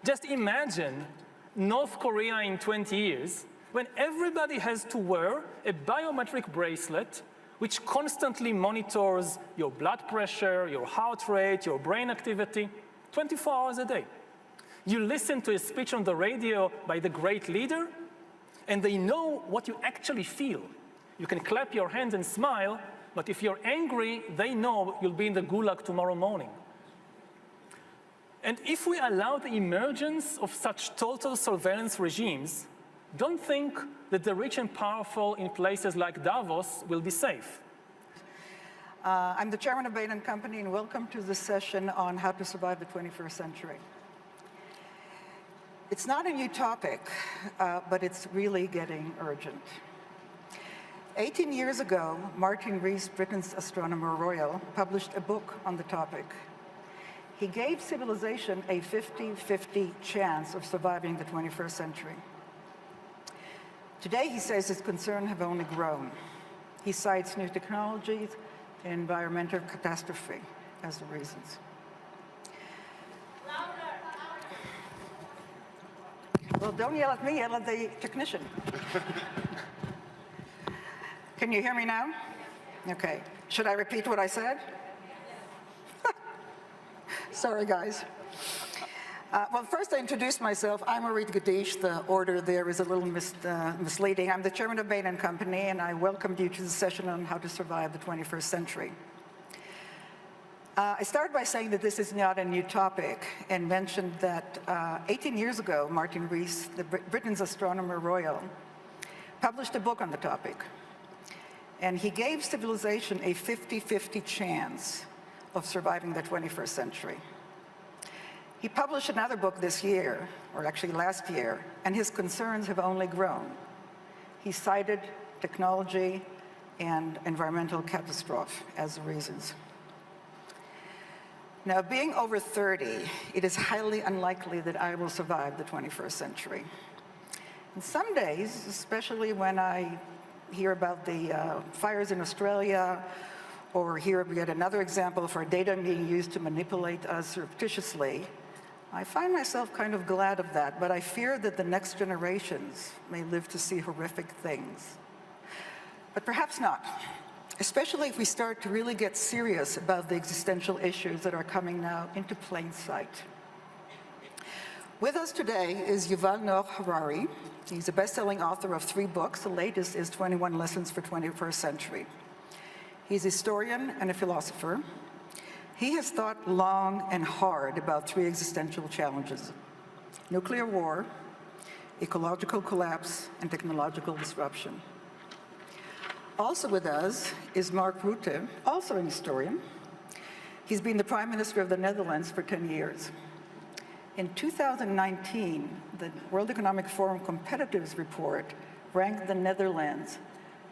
Just imagine North Korea in 20 years when everybody has to wear a biometric bracelet which constantly monitors your blood pressure, your heart rate, your brain activity, 24 hours a day. You listen to a speech on the radio by the great leader, and they know what you actually feel. You can clap your hands and smile, but if you're angry, they know you'll be in the gulag tomorrow morning. And if we allow the emergence of such total surveillance regimes, don't think that the rich and powerful in places like Davos will be safe. I'm the chairman of Bain & Company, and welcome to this session on how to survive the 21st century. It's not a new topic, but it's really getting urgent. 18 years ago, Martin Rees, Britain's astronomer royal, published a book on the topic. He gave civilization a 50-50 chance of surviving the 21st century. Today, he says his concerns have only grown. He cites new technologies and environmental catastrophe as the reasons. Well, don't yell at me, yell at the technician. Can you hear me now? Okay. Should I repeat what I said? Sorry, guys. Well, first I introduce myself. I'm Orit Gadiesh. The order there is a little misleading. I'm the chairman of Bain & Company, and I welcomed you to the session on how to survive the 21st century. I started by saying that this is not a new topic, and mentioned that 18 years ago, Martin Rees, Britain's astronomer royal, published a book on the topic. And he gave civilization a 50-50 chance of surviving the 21st century. He published another book this year, or actually last year, and his concerns have only grown. He cited technology and environmental catastrophe as the reasons. Now, being over 30, it is highly unlikely that I will survive the 21st century. And some days, especially when I hear about the fires in Australia, or hear yet another example of our data being used to manipulate us surreptitiously, I find myself kind of glad of that, but I fear that the next generations may live to see horrific things. But perhaps not, especially if we start to really get serious about the existential issues that are coming now into plain sight. With us today is Yuval Noah Harari. He's a best-selling author of 3 books. The latest is 21 Lessons for 21st Century. He's a historian and a philosopher. He has thought long and hard about 3 existential challenges: nuclear war, ecological collapse, and technological disruption. Also with us is Mark Rutte, also an historian. He's been the Prime Minister of the Netherlands for 10 years. In 2019, the World Economic Forum Competitiveness Report ranked the Netherlands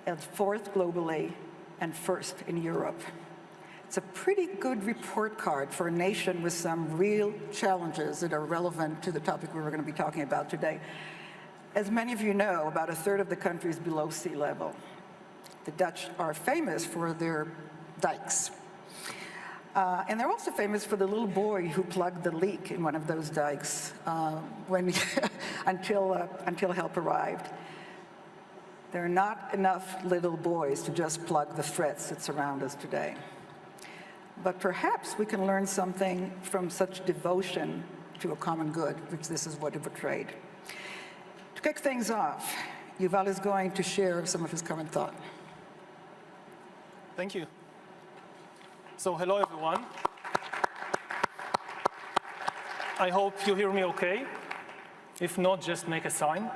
as 4th globally and 1st in Europe. It's a pretty good report card for a nation with some real challenges that are relevant to the topic we were going to be talking about today. As many of you know, about 1/3 of the country is below sea level. The Dutch are famous for their dikes. And they're also famous for the little boy who plugged the leak in one of those dikes until help arrived. There are not enough little boys to just plug the threats that surround us today. But perhaps we can learn something from such devotion to a common good, which this is what it portrayed. To kick things off, Yuval is going to share some of his current thought. Thank you. So hello, everyone. I hope you hear me okay. If not, just make a sign.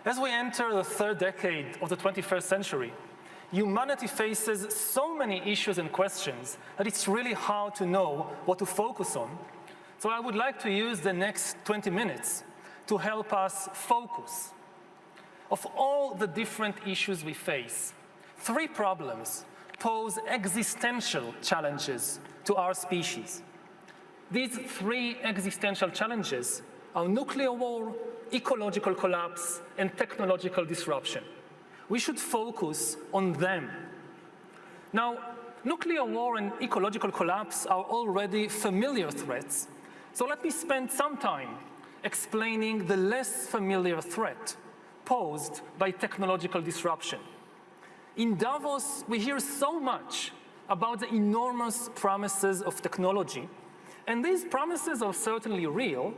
As we enter the 3rd decade of the 21st century, humanity faces so many issues and questions that it's really hard to know what to focus on. So I would like to use the next 20 minutes to help us focus. Of all the different issues we face, 3 problems pose existential challenges to our species. These 3 existential challenges are nuclear war, ecological collapse, and technological disruption. We should focus on them. Now, nuclear war and ecological collapse are already familiar threats. So let me spend some time explaining the less familiar threat posed by technological disruption. In Davos, we hear so much about the enormous promises of technology, and these promises are certainly real,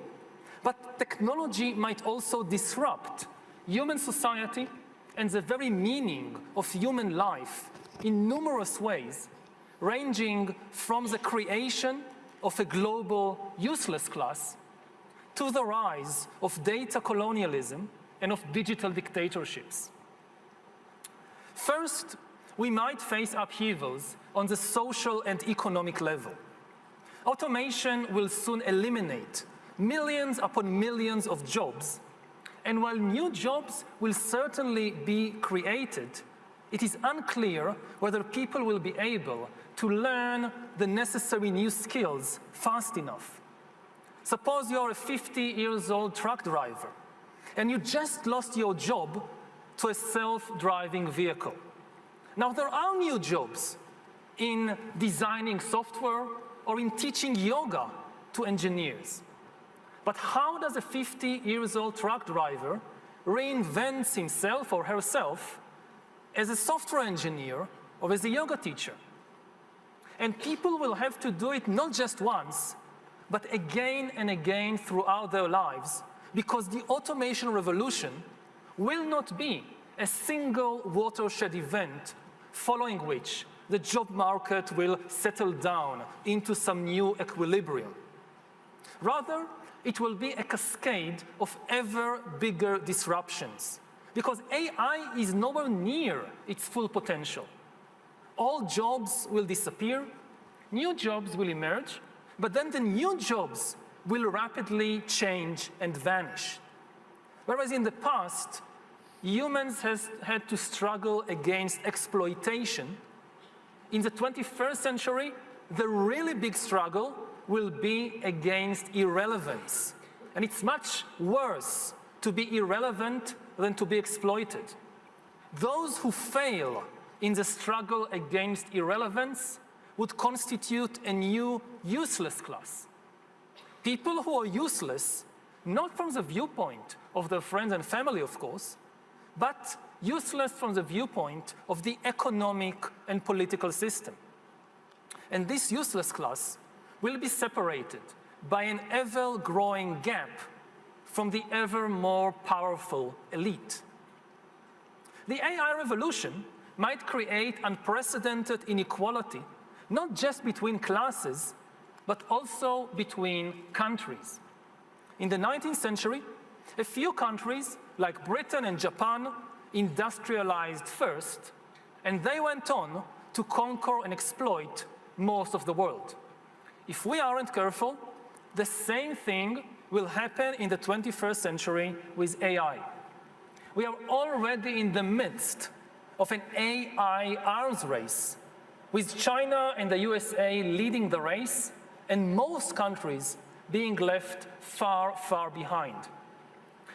but technology might also disrupt human society and the very meaning of human life in numerous ways, ranging from the creation of a global useless class to the rise of data colonialism and of digital dictatorships. First, we might face upheavals on the social and economic level. Automation will soon eliminate millions upon millions of jobs, and while new jobs will certainly be created, it is unclear whether people will be able to learn the necessary new skills fast enough. Suppose you're a 50-year-old truck driver, and you just lost your job to a self-driving vehicle. Now, there are new jobs in designing software or in teaching yoga to engineers. But how does a 50-year-old truck driver reinvent himself or herself as a software engineer or as a yoga teacher? And people will have to do it not just once, but again and again throughout their lives, because the automation revolution will not be a single watershed event following which the job market will settle down into some new equilibrium. Rather, it will be a cascade of ever bigger disruptions, because AI is nowhere near its full potential. All jobs will disappear, new jobs will emerge, but then the new jobs will rapidly change and vanish. Whereas in the past, humans had to struggle against exploitation, in the 21st century, the really big struggle will be against irrelevance. And it's much worse to be irrelevant than to be exploited. Those who fail in the struggle against irrelevance would constitute a new useless class. People who are useless, not from the viewpoint of their friends and family, of course, but useless from the viewpoint of the economic and political system. And this useless class will be separated by an ever-growing gap from the ever more powerful elite. The AI revolution might create unprecedented inequality, not just between classes, but also between countries. In the 19th century, a few countries, like Britain and Japan, industrialized first, and they went on to conquer and exploit most of the world. If we aren't careful, the same thing will happen in the 21st century with AI. We are already in the midst of an AI arms race, with China and the USA leading the race, and most countries being left far, far behind.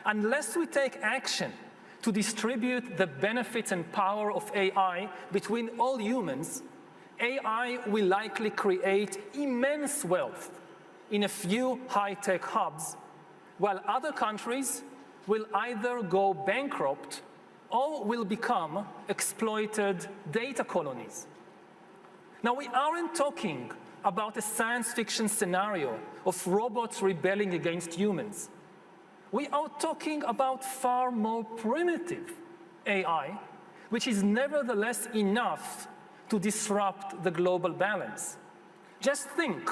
Unless we take action to distribute the benefits and power of AI between all humans, AI will likely create immense wealth in a few high-tech hubs, while other countries will either go bankrupt or will become exploited data colonies. Now, we aren't talking about a science fiction scenario of robots rebelling against humans. We are talking about far more primitive AI, which is nevertheless enough to disrupt the global balance. Just think,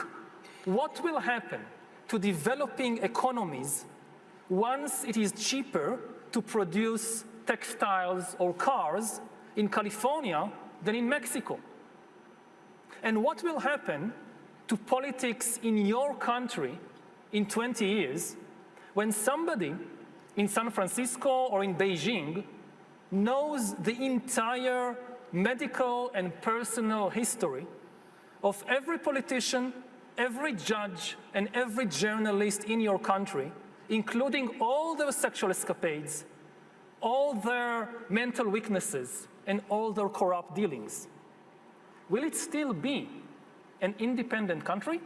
what will happen to developing economies once it is cheaper to produce textiles or cars in California than in Mexico? And what will happen to politics in your country in 20 years when somebody in San Francisco or in Beijing knows the entire medical and personal history of every politician, every judge, and every journalist in your country, including all their sexual escapades, all their mental weaknesses, and all their corrupt dealings? Will it still be an independent country?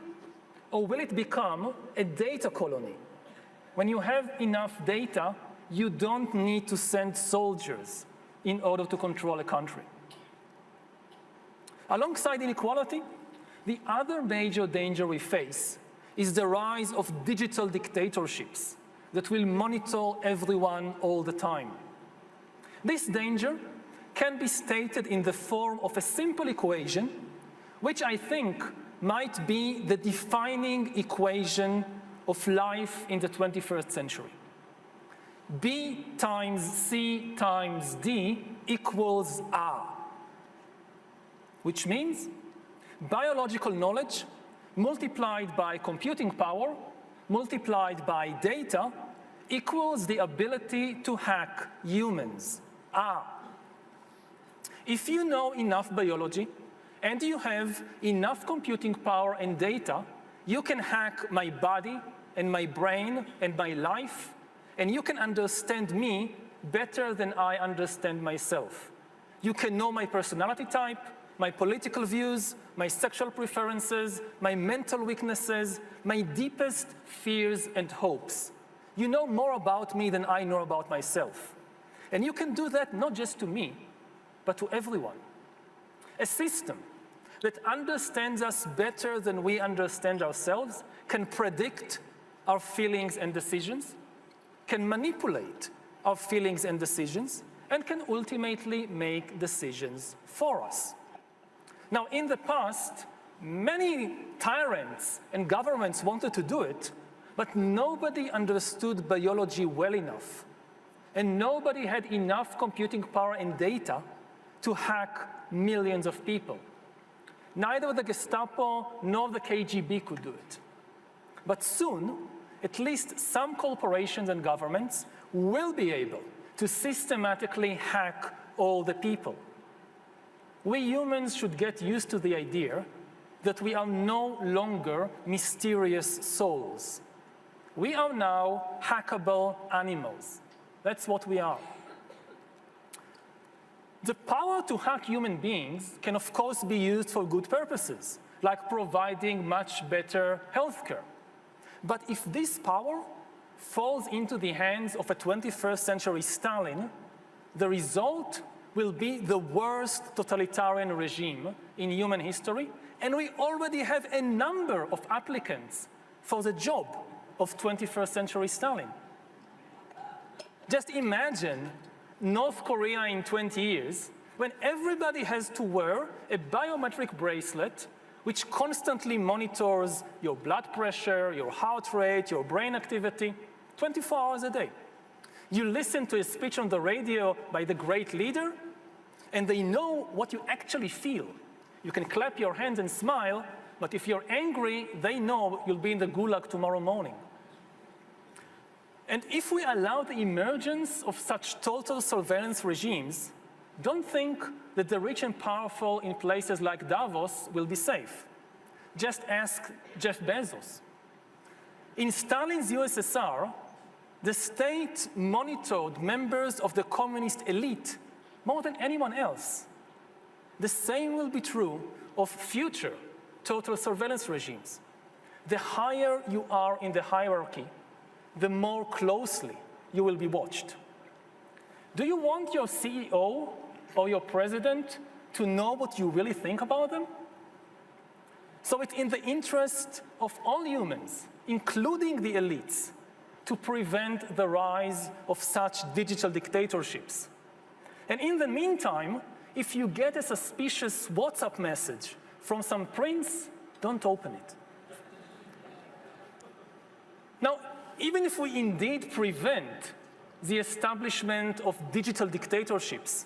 Or will it become a data colony? When you have enough data, you don't need to send soldiers in order to control a country. Alongside inequality, the other major danger we face is the rise of digital dictatorships that will monitor everyone all the time. This danger can be stated in the form of a simple equation, which I think might be the defining equation of life in the 21st century. B times C times D equals R, which means biological knowledge multiplied by computing power multiplied by data equals the ability to hack humans, R. If you know enough biology and you have enough computing power and data, you can hack my body and my brain and my life, and you can understand me better than I understand myself. You can know my personality type, my political views, my sexual preferences, my mental weaknesses, my deepest fears and hopes. You know more about me than I know about myself. And you can do that not just to me, but to everyone. A system that understands us better than we understand ourselves can predict our feelings and decisions, can manipulate our feelings and decisions, and can ultimately make decisions for us. Now, in the past, many tyrants and governments wanted to do it, but nobody understood biology well enough, and nobody had enough computing power and data to hack millions of people. Neither the Gestapo nor the KGB could do it. But soon, at least some corporations and governments will be able to systematically hack all the people. We humans should get used to the idea that we are no longer mysterious souls. We are now hackable animals. That's what we are. The power to hack human beings can, of course, be used for good purposes, like providing much better healthcare. But if this power falls into the hands of a 21st century Stalin, the result will be the worst totalitarian regime in human history, and we already have a number of applicants for the job of 21st century Stalin. Just imagine North Korea in 20 years, when everybody has to wear a biometric bracelet which constantly monitors your blood pressure, your heart rate, your brain activity, 24 hours a day. You listen to a speech on the radio by the great leader, and they know what you actually feel. You can clap your hands and smile, but if you're angry, they know you'll be in the gulag tomorrow morning. And if we allow the emergence of such total surveillance regimes, don't think that the rich and powerful in places like Davos will be safe. Just ask Jeff Bezos. In Stalin's USSR, the state monitored members of the communist elite more than anyone else. The same will be true of future total surveillance regimes. The higher you are in the hierarchy, the more closely you will be watched. Do you want your CEO or your president to know what you really think about them? So it's in the interest of all humans, including the elites, to prevent the rise of such digital dictatorships. And in the meantime, if you get a suspicious WhatsApp message from some prince, don't open it. Now, even if we indeed prevent the establishment of digital dictatorships,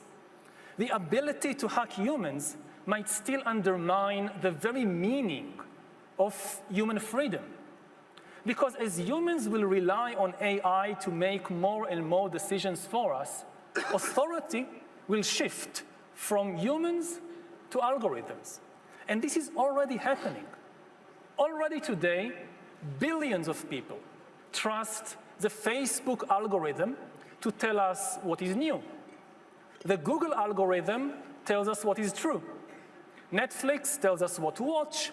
the ability to hack humans might still undermine the very meaning of human freedom. Because as humans will rely on AI to make more and more decisions for us, authority will shift from humans to algorithms. And this is already happening. Already today, billions of people trust the Facebook algorithm to tell us what is new. The Google algorithm tells us what is true. Netflix tells us what to watch.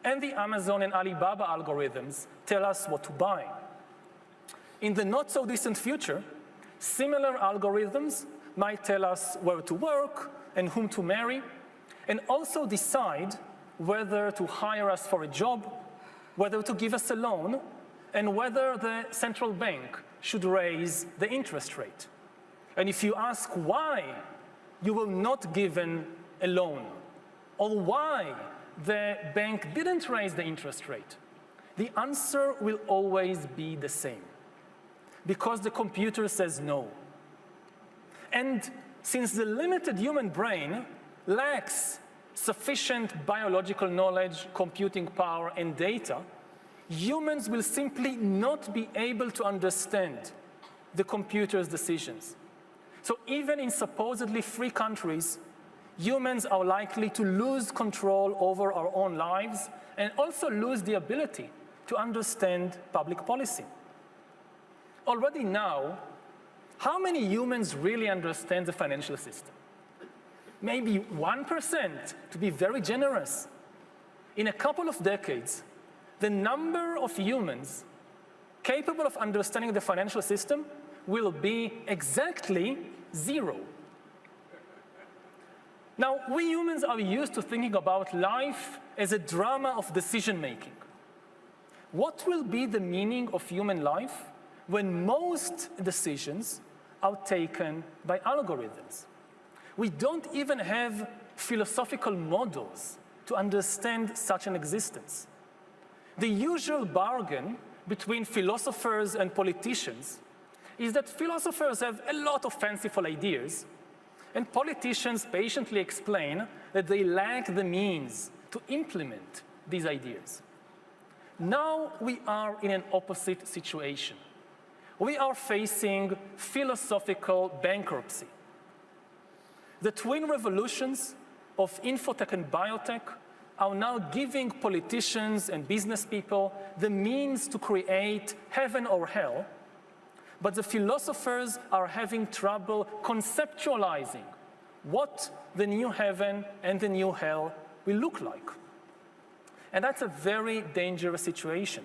and the Amazon and Alibaba algorithms tell us what to buy. In the not-so-distant future, similar algorithms might tell us where to work and whom to marry, and also decide whether to hire us for a job, whether to give us a loan, and whether the central bank should raise the interest rate. And if you ask why you were not given a loan, or why the bank didn't raise the interest rate, the answer will always be the same. Because the computer says no. And since the limited human brain lacks sufficient biological knowledge, computing power, and data, humans will simply not be able to understand the computer's decisions. So even in supposedly free countries, humans are likely to lose control over our own lives and also lose the ability to understand public policy. Already now, how many humans really understand the financial system? Maybe 1%, to be very generous. In a couple of decades, the number of humans capable of understanding the financial system will be exactly 0. Now, we humans are used to thinking about life as a drama of decision-making. What will be the meaning of human life when most decisions are taken by algorithms? We don't even have philosophical models to understand such an existence. The usual bargain between philosophers and politicians is that philosophers have a lot of fanciful ideas, and politicians patiently explain that they lack the means to implement these ideas. Now we are in an opposite situation. We are facing philosophical bankruptcy. The twin revolutions of infotech and biotech are now giving politicians and business people the means to create heaven or hell, but the philosophers are having trouble conceptualizing what the new heaven and the new hell will look like. And that's a very dangerous situation.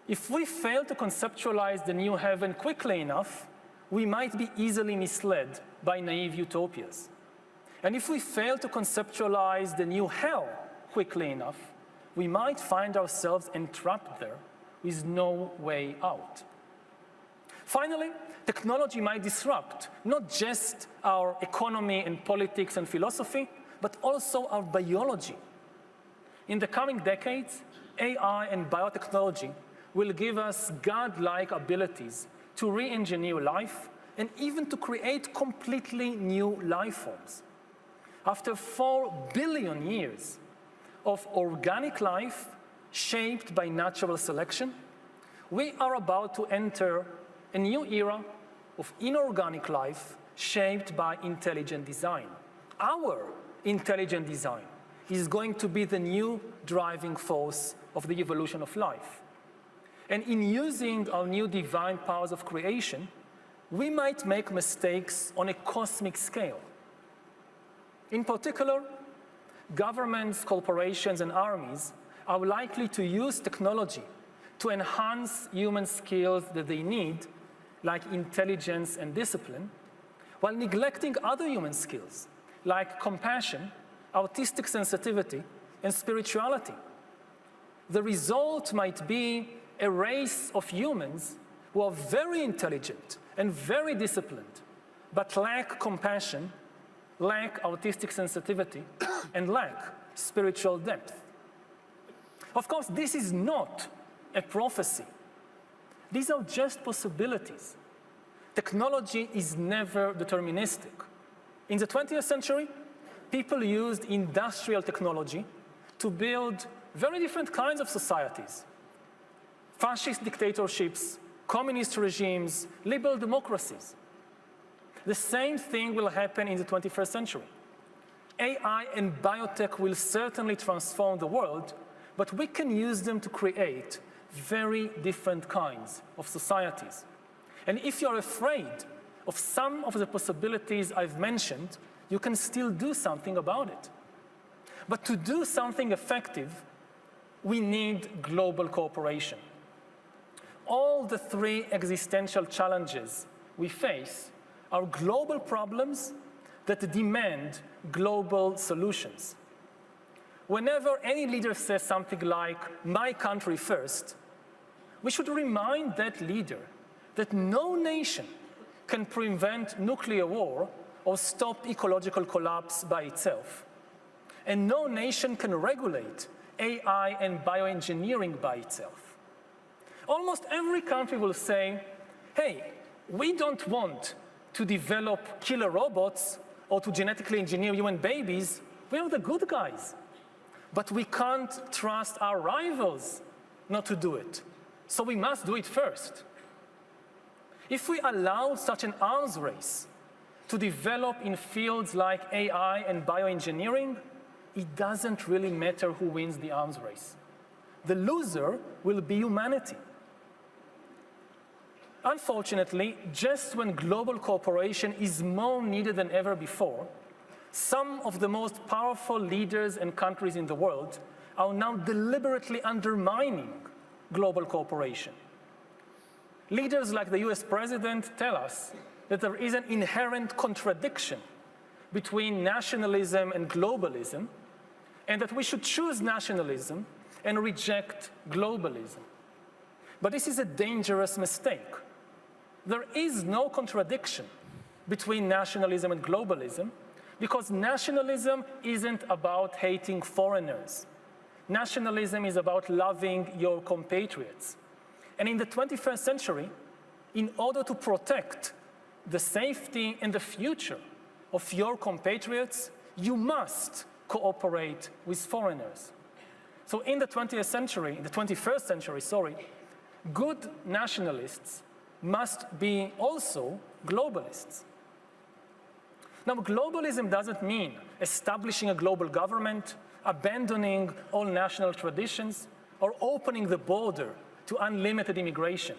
If we fail to conceptualize the new heaven quickly enough, we might be easily misled by naive utopias. And if we fail to conceptualize the new hell quickly enough, we might find ourselves entrapped there with no way out. Finally, technology might disrupt not just our economy and politics and philosophy, but also our biology. In the coming decades, AI and biotechnology will give us godlike abilities to re-engineer life and even to create completely new life forms. After 4 billion years of organic life shaped by natural selection, we are about to enter a new era of inorganic life shaped by intelligent design. Our intelligent design is going to be the new driving force of the evolution of life. And in using our new divine powers of creation, we might make mistakes on a cosmic scale. In particular, governments, corporations, and armies are likely to use technology to enhance human skills that they need, like intelligence and discipline, while neglecting other human skills, like compassion, artistic sensitivity, and spirituality. The result might be a race of humans who are very intelligent and very disciplined, but lack compassion, lack artistic sensitivity, and lack spiritual depth. Of course, this is not a prophecy. These are just possibilities. Technology is never deterministic. In the 20th century, people used industrial technology to build very different kinds of societies. Fascist dictatorships, communist regimes, liberal democracies. The same thing will happen in the 21st century. AI and biotech will certainly transform the world, but we can use them to create very different kinds of societies. And if you're afraid of some of the possibilities I've mentioned, you can still do something about it. But to do something effective, we need global cooperation. All the three existential challenges we face are global problems that demand global solutions. Whenever any leader says something like, "My country first," we should remind that leader that no nation can prevent nuclear war or stop ecological collapse by itself. And no nation can regulate AI and bioengineering by itself. Almost every country will say, "Hey, we don't want to develop killer robots or to genetically engineer human babies. We are the good guys. But we can't trust our rivals not to do it. So we must do it first." If we allow such an arms race to develop in fields like AI and bioengineering, it doesn't really matter who wins the arms race. The loser will be humanity. Unfortunately, just when global cooperation is more needed than ever before, some of the most powerful leaders and countries in the world are now deliberately undermining global cooperation. Leaders like the US president tell us that there is an inherent contradiction between nationalism and globalism, and that we should choose nationalism and reject globalism. But this is a dangerous mistake. There is no contradiction between nationalism and globalism, because nationalism isn't about hating foreigners. Nationalism is about loving your compatriots. And in the 21st century, in order to protect the safety and the future of your compatriots, you must cooperate with foreigners. So in the 21st century, good nationalists must be also globalists. Now, globalism doesn't mean establishing a global government, abandoning all national traditions, or opening the border to unlimited immigration.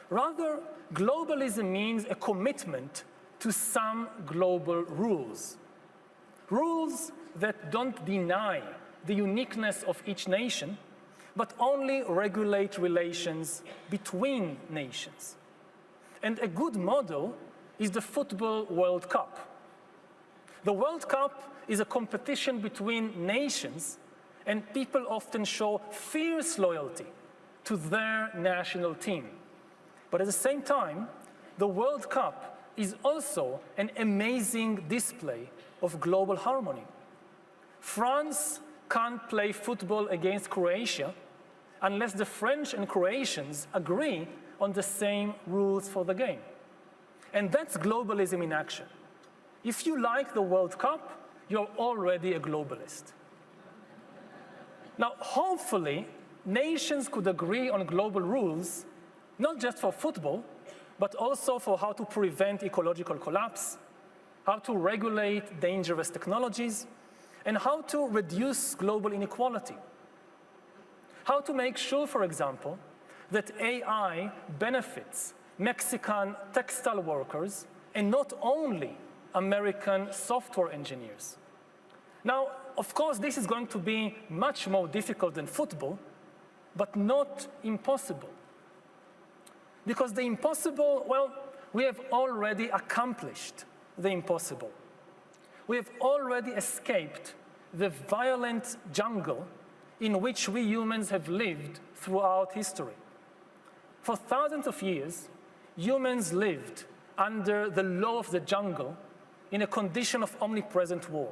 Rather, globalism means a commitment to some global rules. Rules that don't deny the uniqueness of each nation, but only regulate relations between nations. And a good model is the Football World Cup. The World Cup is a competition between nations, and people often show fierce loyalty to their national team. But at the same time, the World Cup is also an amazing display of global harmony. France can't play football against Croatia unless the French and Croatians agree on the same rules for the game. And that's globalism in action. If you like the World Cup, you're already a globalist. Now, hopefully, nations could agree on global rules, not just for football, but also for how to prevent ecological collapse, how to regulate dangerous technologies, and how to reduce global inequality. How to make sure, for example, that AI benefits Mexican textile workers and not only American software engineers. Now, of course, this is going to be much more difficult than football, but not impossible. Because the impossible, well, we have already accomplished the impossible. We have already escaped the violent jungle in which we humans have lived throughout history. For thousands of years, humans lived under the law of the jungle in a condition of omnipresent war.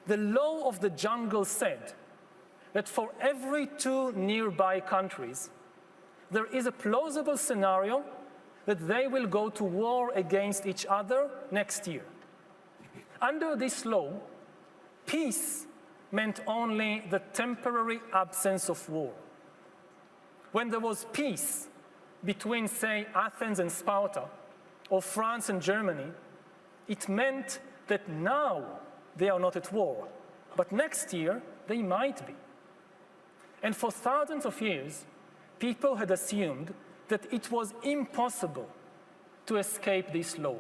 The law of the jungle said that for every 2 nearby countries, there is a plausible scenario that they will go to war against each other next year. Under this law, peace meant only the temporary absence of war. When there was peace between, say, Athens and Sparta, or France and Germany, it meant that now they are not at war, but next year they might be. And for thousands of years, people had assumed that it was impossible to escape this law.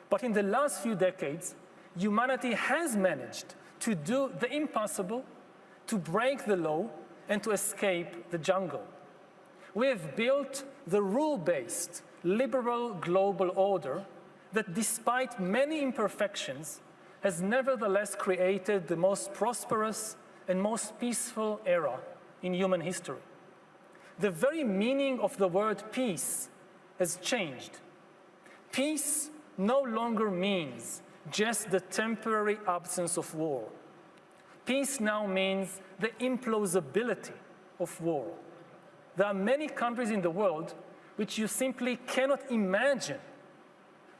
But in the last few decades, humanity has managed to do the impossible, to break the law, and to escape the jungle. We have built the rule-based, liberal global order that, despite many imperfections, has nevertheless created the most prosperous and most peaceful era in human history. The very meaning of the word peace has changed. Peace no longer means just the temporary absence of war. Peace now means the implausibility of war. There are many countries in the world which you simply cannot imagine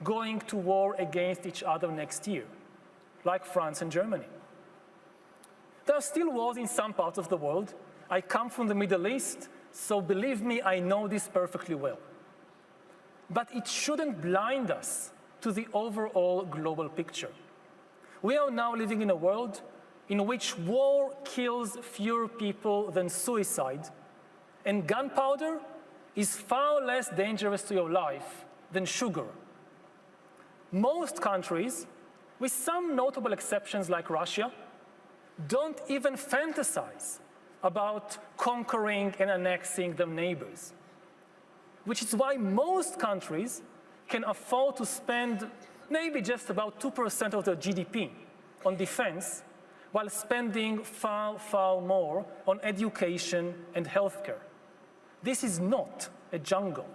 going to war against each other next year, like France and Germany. There are still wars in some parts of the world. I come from the Middle East, so believe me, I know this perfectly well. But it shouldn't blind us to the overall global picture. We are now living in a world in which war kills fewer people than suicide, and gunpowder is far less dangerous to your life than sugar. Most countries, with some notable exceptions like Russia, don't even fantasize about conquering and annexing their neighbors, which is why most countries can afford to spend maybe just about 2% of their GDP on defense, while spending far, far more on education and healthcare. This is not a jungle.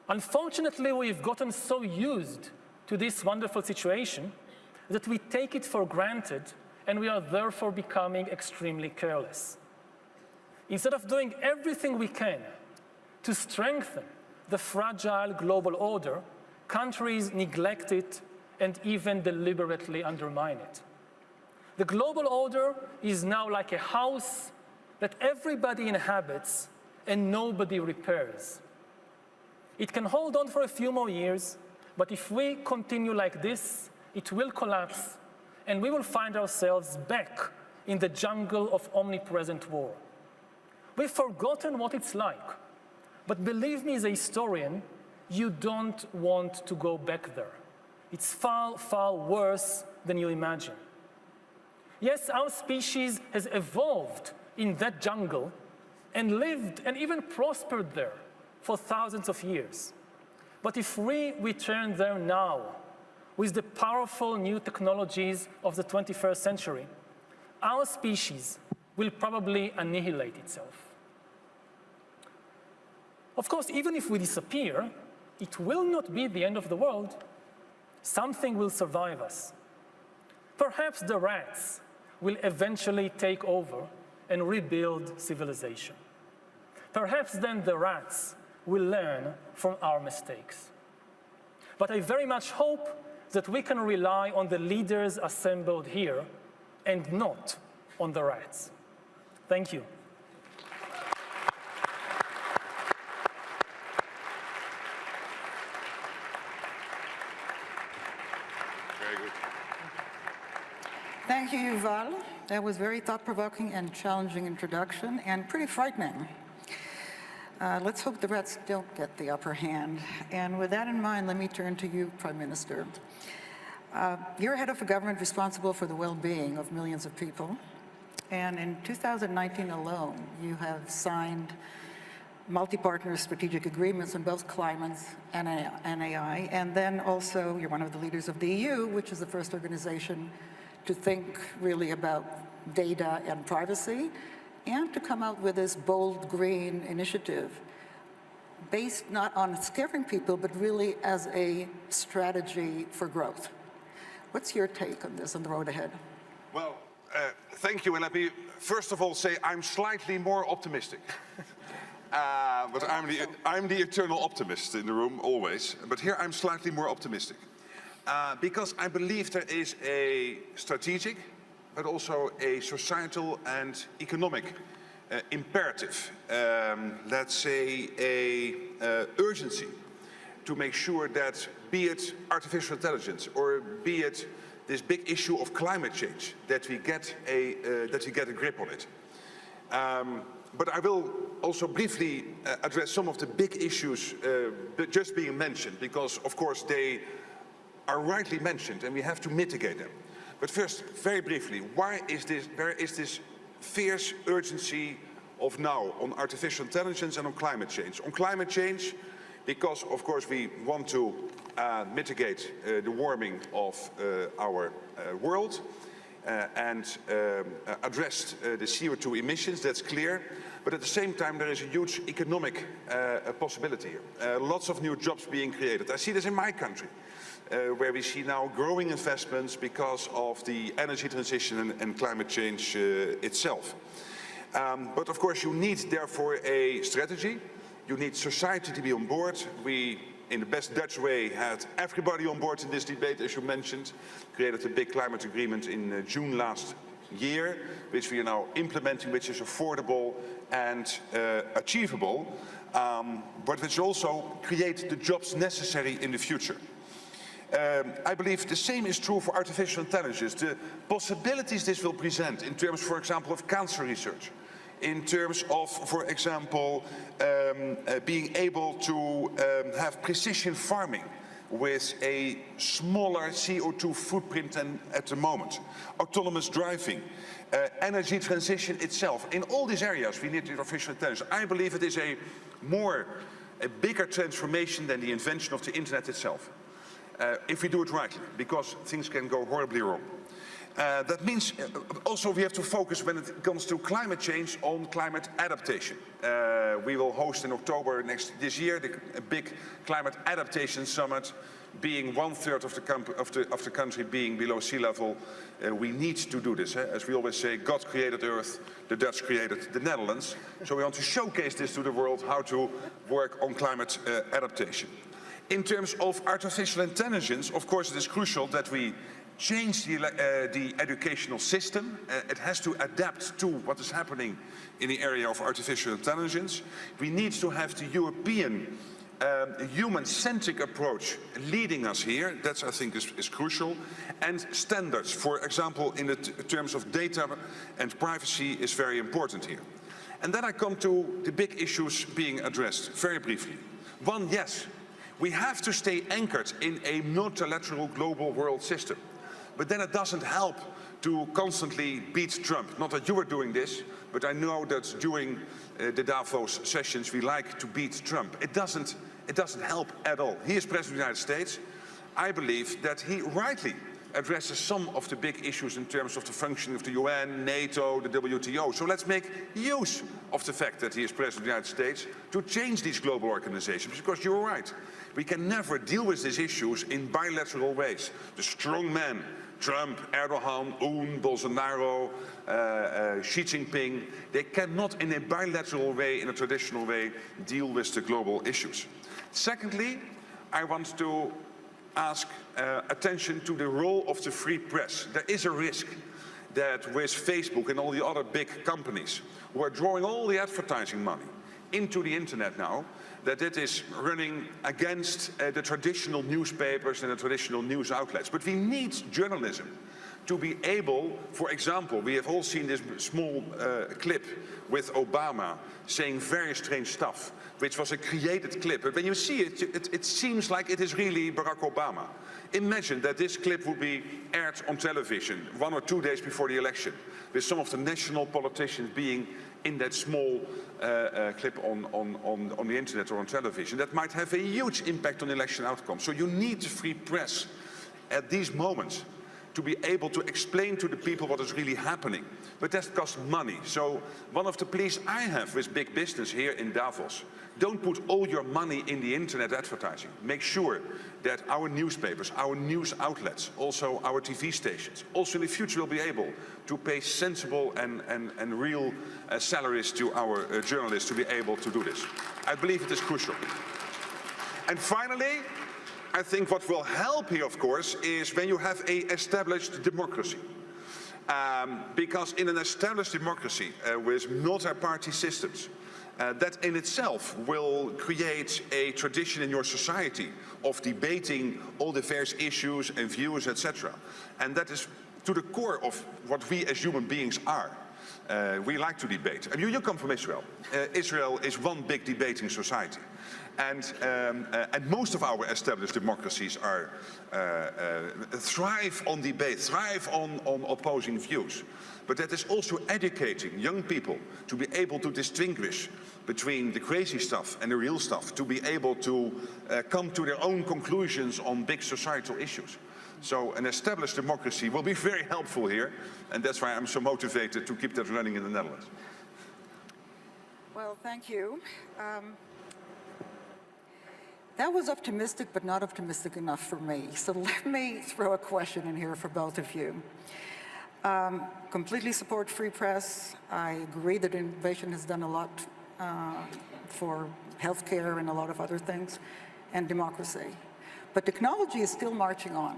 Unfortunately, we've gotten so used to this wonderful situation that we take it for granted, and we are therefore becoming extremely careless. Instead of doing everything we can to strengthen the fragile global order, countries neglect it and even deliberately undermine it. The global order is now like a house that everybody inhabits and nobody repairs. It can hold on for a few more years, but if we continue like this, it will collapse, and we will find ourselves back in the jungle of omnipresent war. We've forgotten what it's like, but believe me as a historian, you don't want to go back there. It's far, far worse than you imagine. Yes, our species has evolved in that jungle and lived and even prospered there for thousands of years. But if we return there now, with the powerful new technologies of the 21st century, our species will probably annihilate itself. Of course, even if we disappear, it will not be the end of the world. Something will survive us. Perhaps the rats will eventually take over and rebuild civilization. Perhaps then the rats will learn from our mistakes. But I very much hope that we can rely on the leaders assembled here and not on the rats. Thank you. Very good. Thank you, Yuval. That was very thought-provoking and challenging introduction, and pretty frightening. Let's hope the rats don't get the upper hand. And with that in mind, let me turn to you, Prime Minister. You're head of a government responsible for the well-being of millions of people. And in 2019 alone, you have signed multi-partner strategic agreements on both climate and AI. And then also, you're one of the leaders of the EU, which is the first organization to think really about data and privacy, and to come out with this bold green initiative based not on scaring people, but really as a strategy for growth. What's your take on this on the road ahead? Well, thank you, and let me first of all say I'm slightly more optimistic. But I'm the eternal optimist in the room, always. But here I'm slightly more optimistic. Because I believe there is a strategic, but also a societal and economic imperative, let's say a urgency to make sure that, be it artificial intelligence or be it this big issue of climate change, that we get a grip on it. But I will also briefly address some of the big issues just being mentioned, because of course they are rightly mentioned and we have to mitigate them. But first, very briefly, where is this fierce urgency of now on artificial intelligence and on climate change? On climate change, because of course we want to mitigate the warming of our world and address the CO2 emissions, that's clear. But at the same time, there is a huge economic possibility here. Lots of new jobs being created. I see this in my country, where we see now growing investments because of the energy transition and climate change itself. But of course, you need therefore a strategy. You need society to be on board. We, in the best Dutch way, had everybody on board in this debate, as you mentioned. Created a big climate agreement in June last year, which we are now implementing, which is affordable and achievable, but which also create the jobs necessary in the future. I believe the same is true for artificial intelligence. The possibilities this will present in terms, for example, of cancer research, in terms of, for example, being able to have precision farming with a smaller CO2 footprint than at the moment, autonomous driving, energy transition itself. In all these areas we need artificial intelligence. I believe it is a bigger transformation than the invention of the internet itself. If we do it rightly, because things can go horribly wrong. That means also we have to focus when it comes to climate change on climate adaptation. We will host in October this year a big climate adaptation summit, being 1/3 of the country being below sea level. We need to do this. As we always say, God created Earth, the Dutch created the Netherlands. So we want to showcase this to the world, how to work on climate adaptation. In terms of artificial intelligence, of course it is crucial that we change the educational system. It has to adapt to what is happening in the area of artificial intelligence. We need to have the European human-centric approach leading us here. That, I think, is crucial. And standards, for example, in the terms of data and privacy, is very important here. And then I come to the big issues being addressed, very briefly. One, yes, we have to stay anchored in a multilateral global world system. But then it doesn't help to constantly beat Trump. Not that you were doing this, but I know that during the Davos sessions we like to beat Trump. It doesn't help at all. He is President of the United States. I believe that he rightly addresses some of the big issues in terms of the functioning of the UN, NATO, the WTO. So let's make use of the fact that he is President of the United States to change these global organizations, because you're right. We can never deal with these issues in bilateral ways. The strong men, Trump, Erdogan, Bolsonaro, Xi Jinping, they cannot in a bilateral way, in a traditional way, deal with the global issues. Secondly, I want to ask attention to the role of the free press. There is a risk that with Facebook and all the other big companies who are drawing all the advertising money into the internet now, that it is running against the traditional newspapers and the traditional news outlets. But we need journalism to be able, for example, we have all seen this small clip with Obama saying very strange stuff, which was a created clip. But when you see it, it seems like it is really Barack Obama. Imagine that this clip would be aired on television 1 or 2 days before the election, with some of the national politicians being in that small clip on the internet or on television. That might have a huge impact on election outcomes. So you need the free press at these moments to be able to explain to the people what is really happening. But that costs money. So one of the pleas I have with big business here in Davos, don't put all your money in the internet advertising. Make sure that our newspapers, our news outlets, also our TV stations, also in the future will be able to pay sensible and real salaries to our journalists to be able to do this. I believe it is crucial. And finally, I think what will help here, of course, is when you have an established democracy. Because in an established democracy with multi-party systems, that in itself will create a tradition in your society of debating all the various issues and views, etc. And that is to the core of what we as human beings are. We like to debate. And you come from Israel. Israel is one big debating society. And most of our established democracies are, thrive on debate, thrive on opposing views. But that is also educating young people to be able to distinguish between the crazy stuff and the real stuff, to be able to come to their own conclusions on big societal issues. So an established democracy will be very helpful here, and that's why I'm so motivated to keep that running in the Netherlands. Well, thank you. That was optimistic, but not optimistic enough for me. So let me throw a question in here for both of you. Completely support free press. I agree that innovation has done a lot for healthcare and a lot of other things, and democracy. But technology is still marching on.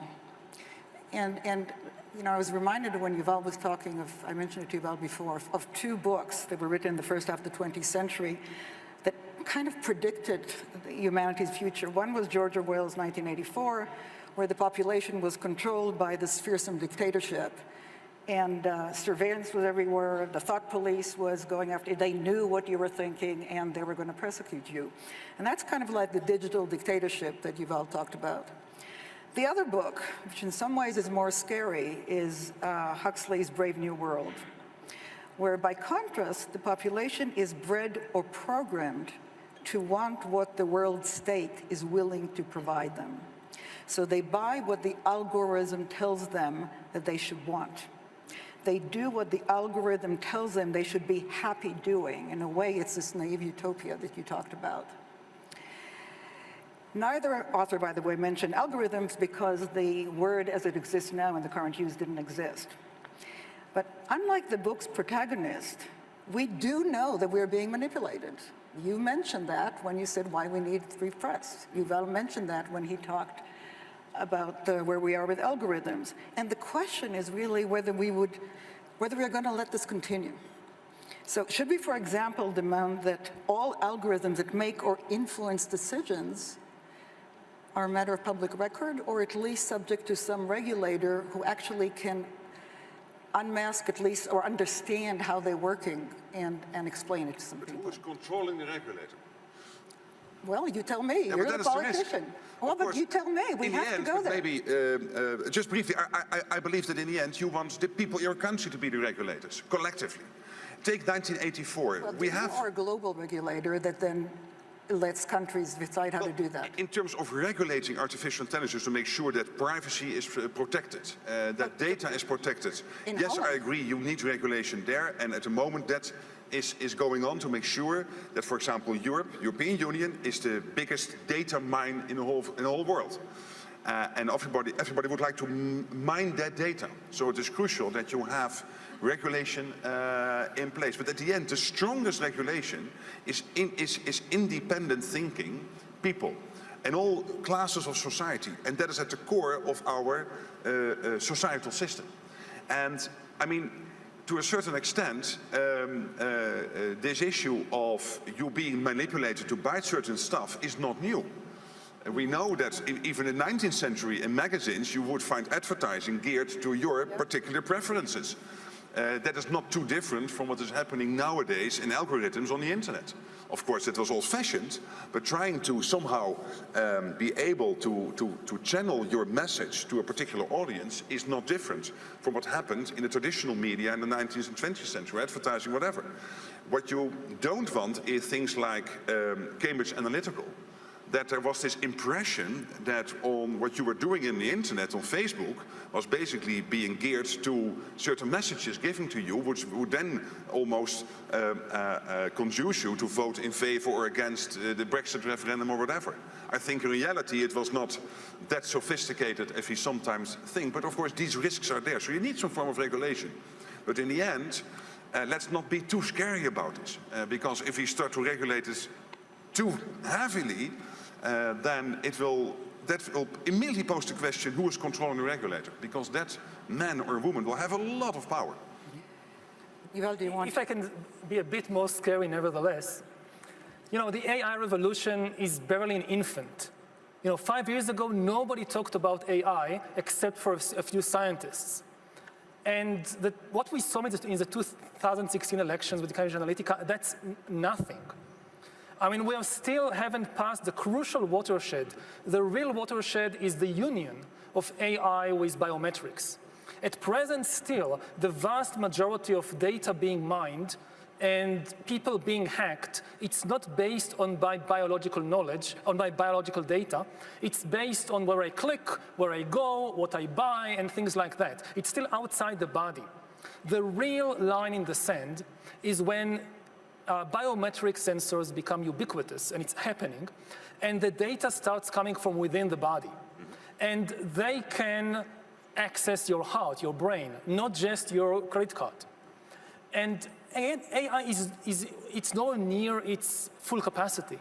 And you know, I was reminded when Yuval was talking of, I mentioned it to Yuval before, of two books that were written in the first half of the 20th century that kind of predicted humanity's future. One was George Orwell's 1984, where the population was controlled by this fearsome dictatorship. And surveillance was everywhere. The thought police was going after you. They knew what you were thinking, and they were going to prosecute you. And that's kind of like the digital dictatorship that Yuval talked about. The other book, which in some ways is more scary, is Huxley's Brave New World, where by contrast, the population is bred or programmed to want what the world state is willing to provide them. So they buy what the algorithm tells them that they should want. They do what the algorithm tells them they should be happy doing. In a way, it's this naive utopia that you talked about. Neither author, by the way, mentioned algorithms because the word as it exists now in the current use didn't exist. But unlike the book's protagonist, we do know that we're being manipulated. You mentioned that when you said why we need free press. Yuval mentioned that when he talked about where we are with algorithms. And the question is really whether we're going to let this continue. So should we, for example, demand that all algorithms that make or influence decisions are a matter of public record, or at least subject to some regulator who actually can unmask at least or understand how they're working and explain it to some people? Who is controlling the regulator? Well, you tell me. You're the politician. Well, but you tell me. We have to go there. Maybe, just briefly, I believe that in the end you want the people in your country to be the regulators, collectively. Take 1984. Well, we have our global regulator that then lets countries decide how to do that. In terms of regulating artificial intelligence to make sure that privacy is protected, that data is protected. Yes, I agree, you need regulation there, and at the moment that is going on to make sure that, for example, European Union is the biggest data mine in the whole world. And everybody would like to mine that data. So it is crucial that you have regulation in place. But at the end, the strongest regulation is independent thinking people and all classes of society. And that is at the core of our societal system. And I mean, to a certain extent, this issue of you being manipulated to buy certain stuff is not new. We know that even in the 19th century in magazines you would find advertising geared to your particular preferences. That is not too different from what is happening nowadays in algorithms on the internet. Of course, it was old-fashioned, but trying to somehow be able to channel your message to a particular audience is not different from what happened in the traditional media in the 19th and 20th century, advertising, whatever. What you don't want is things like Cambridge Analytica, that there was this impression that on what you were doing in the internet on Facebook was basically being geared to certain messages given to you, which would then almost conduce you to vote in favor or against the Brexit referendum or whatever. I think in reality it was not that sophisticated as we sometimes think, but of course these risks are there, so you need some form of regulation. But in the end, let's not be too scary about this, because if we start to regulate it too heavily, then that will immediately pose the question, who is controlling the regulator? Because that man or woman will have a lot of power. Yuval, do you want? If I can be a bit more scary nevertheless, you know, the AI revolution is barely an infant. You know, 5 years ago, nobody talked about AI except for a few scientists. And what we saw in the 2016 elections with Cambridge Analytica, that's nothing. I mean, we still haven't passed the crucial watershed. The real watershed is the union of AI with biometrics. At present still, the vast majority of data being mined and people being hacked, it's not based on by biological knowledge, on by biological data. It's based on where I click, where I go, what I buy, and things like that. It's still outside the body. The real line in the sand is when biometric sensors become ubiquitous, and it's happening, and the data starts coming from within the body. And they can access your heart, your brain, not just your credit card. And again, AI it's nowhere near its full capacity.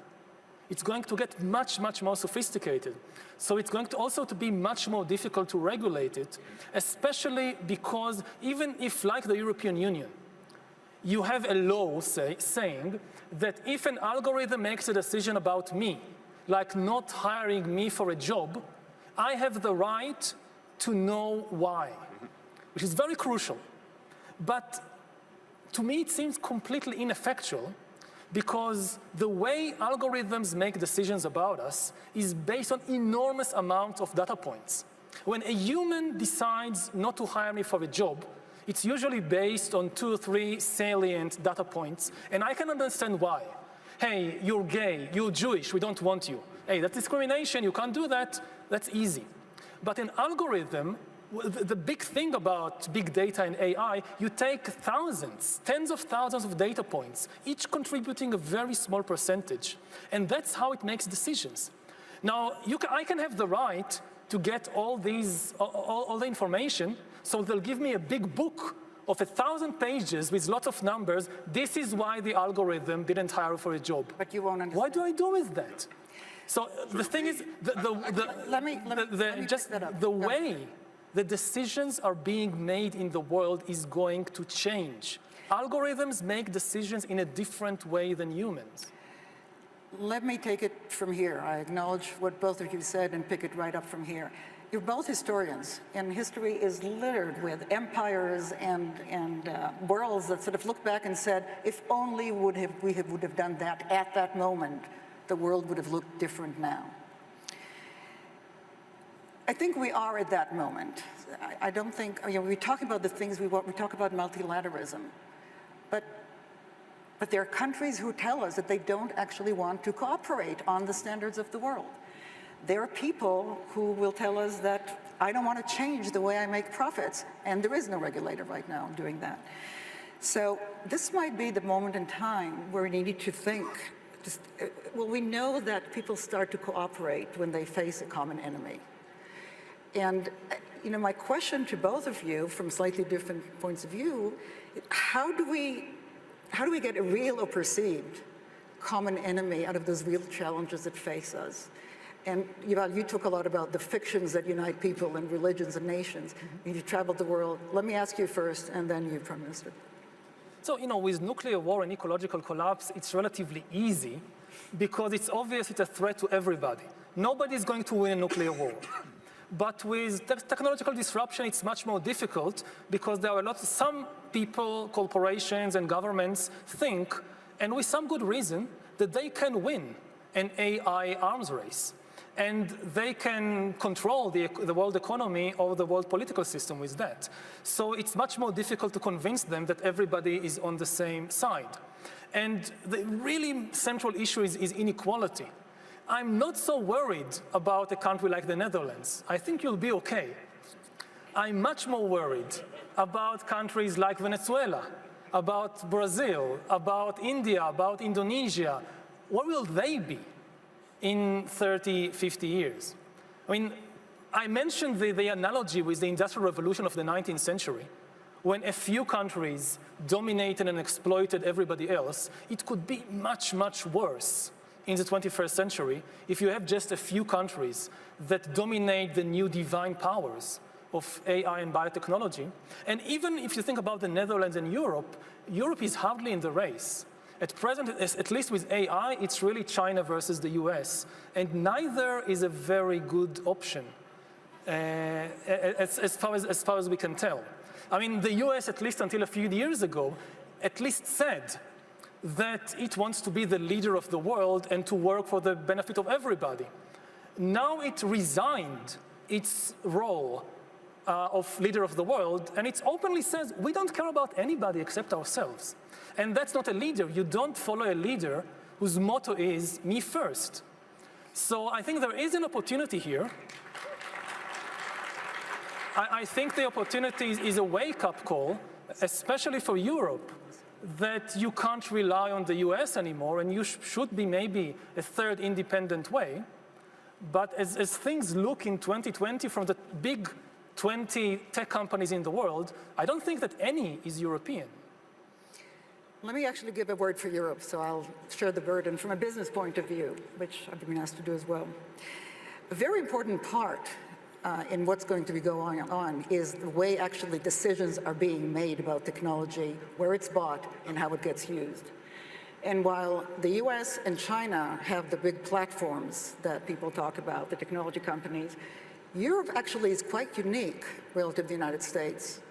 It's going to get much, much more sophisticated. So it's going to also to be much more difficult to regulate it, especially because even if, like the European Union, you have a law saying that if an algorithm makes a decision about me, like not hiring me for a job, I have the right to know why, which is very crucial. But to me, it seems completely ineffectual because the way algorithms make decisions about us is based on enormous amounts of data points. When a human decides not to hire me for a job, it's usually based on 2 or 3 salient data points, and I can understand why. Hey, you're gay, you're Jewish, we don't want you. Hey, that's discrimination, you can't do that, that's easy. But an algorithm, the big thing about big data and AI, you take thousands, tens of thousands of data points, each contributing a very small percentage. And that's how it makes decisions. Now, I can have the right to get all the information, so they'll give me a big book of 1,000 pages with lots of numbers. This is why the algorithm didn't hire for a job. But you won't understand. What do I do with that? So the thing is, the way the decisions are being made in the world is going to change. Algorithms make decisions in a different way than humans. Let me take it from here. I acknowledge what both of you said and pick it right up from here. You're both historians, and history is littered with empires and worlds that sort of look back and said, if only we would have done that at that moment, the world would have looked different now. I think we are at that moment. I don't think, we talk about the things we want, we talk about multilateralism, but there are countries who tell us that they don't actually want to cooperate on the standards of the world. There are people who will tell us that I don't want to change the way I make profits, and there is no regulator right now doing that. So this might be the moment in time where we need to think, well, we know that people start to cooperate when they face a common enemy. And my question to both of you, from slightly different points of view, how do we get a real or perceived common enemy out of those real challenges that face us? And Yuval, you talk a lot about the fictions that unite people and religions and nations. Mm-hmm. You've traveled the world. Let me ask you first, and then you, Prime Minister. So, with nuclear war and ecological collapse, it's relatively easy because it's obvious it's a threat to everybody. Nobody's going to win a nuclear war. But with technological disruption, it's much more difficult because there are some people, corporations, and governments think, and with some good reason, that they can win an AI arms race. And they can control the world economy or the world political system with that. So it's much more difficult to convince them that everybody is on the same side. And the really central issue is inequality. I'm not so worried about a country like the Netherlands. I think you'll be okay. I'm much more worried about countries like Venezuela, about Brazil, about India, about Indonesia. Where will they be in 30, 50 years? I mentioned the analogy with the Industrial Revolution of the 19th century. When a few countries dominated and exploited everybody else, it could be much, much worse in the 21st century if you have just a few countries that dominate the new divine powers of AI and biotechnology. And even if you think about the Netherlands and Europe, Europe is hardly in the race. At present, at least with AI, it's really China versus the US, and neither is a very good option as far as we can tell. I mean, the US, at least until a few years ago, at least said that it wants to be the leader of the world and to work for the benefit of everybody. Now it resigned its role of leader of the world, and it openly says, we don't care about anybody except ourselves. And that's not a leader. You don't follow a leader whose motto is, me first. So I think there is an opportunity here. I think the opportunity is a wake-up call, especially for Europe, that you can't rely on the US anymore, and you should be maybe a third independent way. But as things look in 2020 from the big 20 tech companies in the world, I don't think that any is European. Let me actually give a word for Europe, so I'll share the burden from a business point of view, which I've been asked to do as well. A very important part in what's going to be going on is the way actually decisions are being made about technology, where it's bought, and how it gets used. And while the US and China have the big platforms that people talk about, the technology companies, Europe actually is quite unique relative to the United States.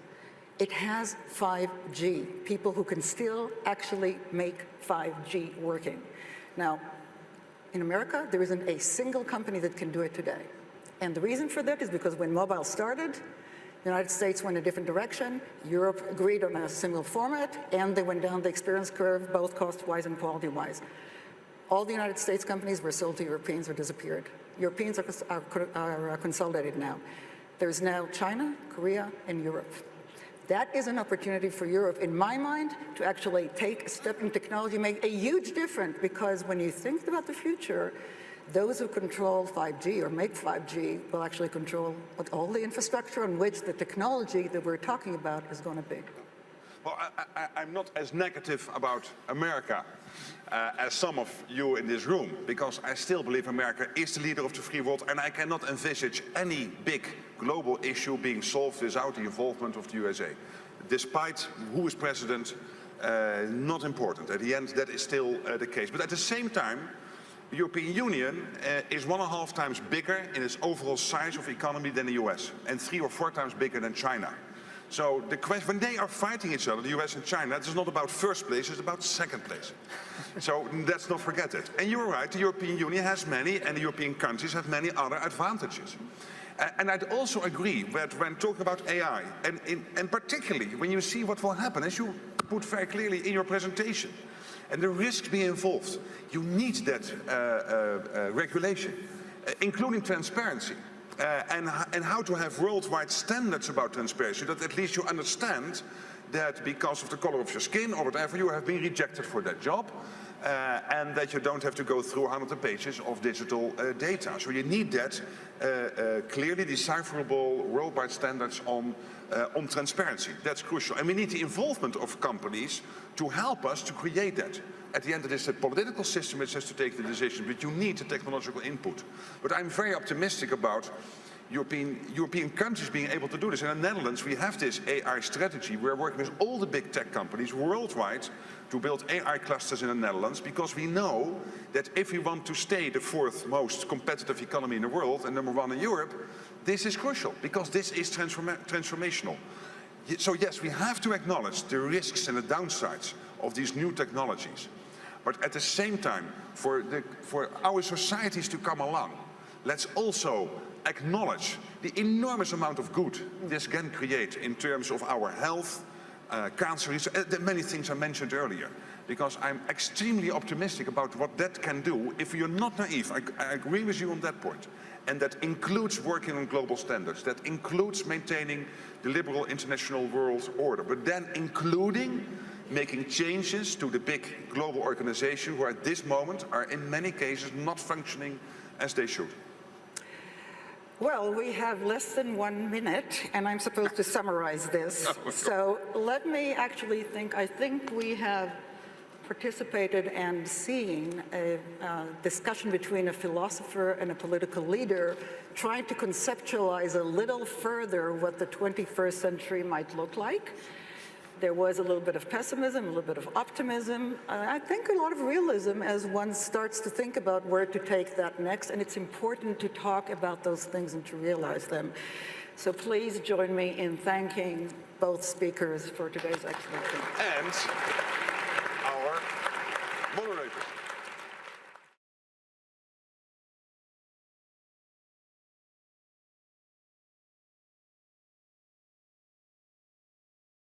It has 5G, people who can still actually make 5G working. Now, in America, there isn't a single company that can do it today. And the reason for that is because when mobile started, the United States went a different direction, Europe agreed on a similar format, and they went down the experience curve, both cost-wise and quality-wise. All the United States companies were sold to Europeans or disappeared. Europeans are consolidated now. There's now China, Korea, and Europe. That is an opportunity for Europe, in my mind, to actually take a step in technology, make a huge difference, because when you think about the future, those who control 5G or make 5G will actually control all the infrastructure on which the technology that we're talking about is going to be. Well, I'm not as negative about America as some of you in this room, because I still believe America is the leader of the free world, and I cannot envisage any big global issue being solved without the involvement of the USA. Despite who is president, not important. At the end, that is still the case. But at the same time, the European Union is 1.5 times bigger in its overall size of economy than the US, and 3 or 4 times bigger than China. So the question, when they are fighting each other, the US and China, it's not about first place, it's about second place. So let's not forget it. And you're right, the European Union has many, and the European countries have many other advantages. And I'd also agree that when talking about AI, and particularly when you see what will happen, as you put very clearly in your presentation, and the risks being involved, you need that regulation, including transparency. And how to have worldwide standards about transparency, that at least you understand that because of the color of your skin or whatever, you have been rejected for that job, and that you don't have to go through 100 pages of digital data. So you need that clearly decipherable worldwide standards on transparency. That's crucial. And we need the involvement of companies to help us to create that. At the end, it is the political system which has to take the decision, but you need the technological input. But I'm very optimistic about European countries being able to do this. In the Netherlands, we have this AI strategy. We're working with all the big tech companies worldwide to build AI clusters in the Netherlands, because we know that if we want to stay the 4th most competitive economy in the world and #1 in Europe, this is crucial, because this is transformational. So yes, we have to acknowledge the risks and the downsides of these new technologies. But at the same time, for our societies to come along, let's also acknowledge the enormous amount of good this can create in terms of our health, cancer research, the many things I mentioned earlier. Because I'm extremely optimistic about what that can do if you're not naive. I agree with you on that point. And that includes working on global standards. That includes maintaining the liberal international world order. But then including making changes to the big global organizations who at this moment are in many cases not functioning as they should. Well, we have less than 1 minute, and I'm supposed to summarize this. So let me actually I think we have participated and seen a discussion between a philosopher and a political leader trying to conceptualize a little further what the 21st century might look like. There was a little bit of pessimism, a little bit of optimism. I think a lot of realism as one starts to think about where to take that next, and it's important to talk about those things and to realize them. So please join me in thanking both speakers for today's excellent. And our moderators.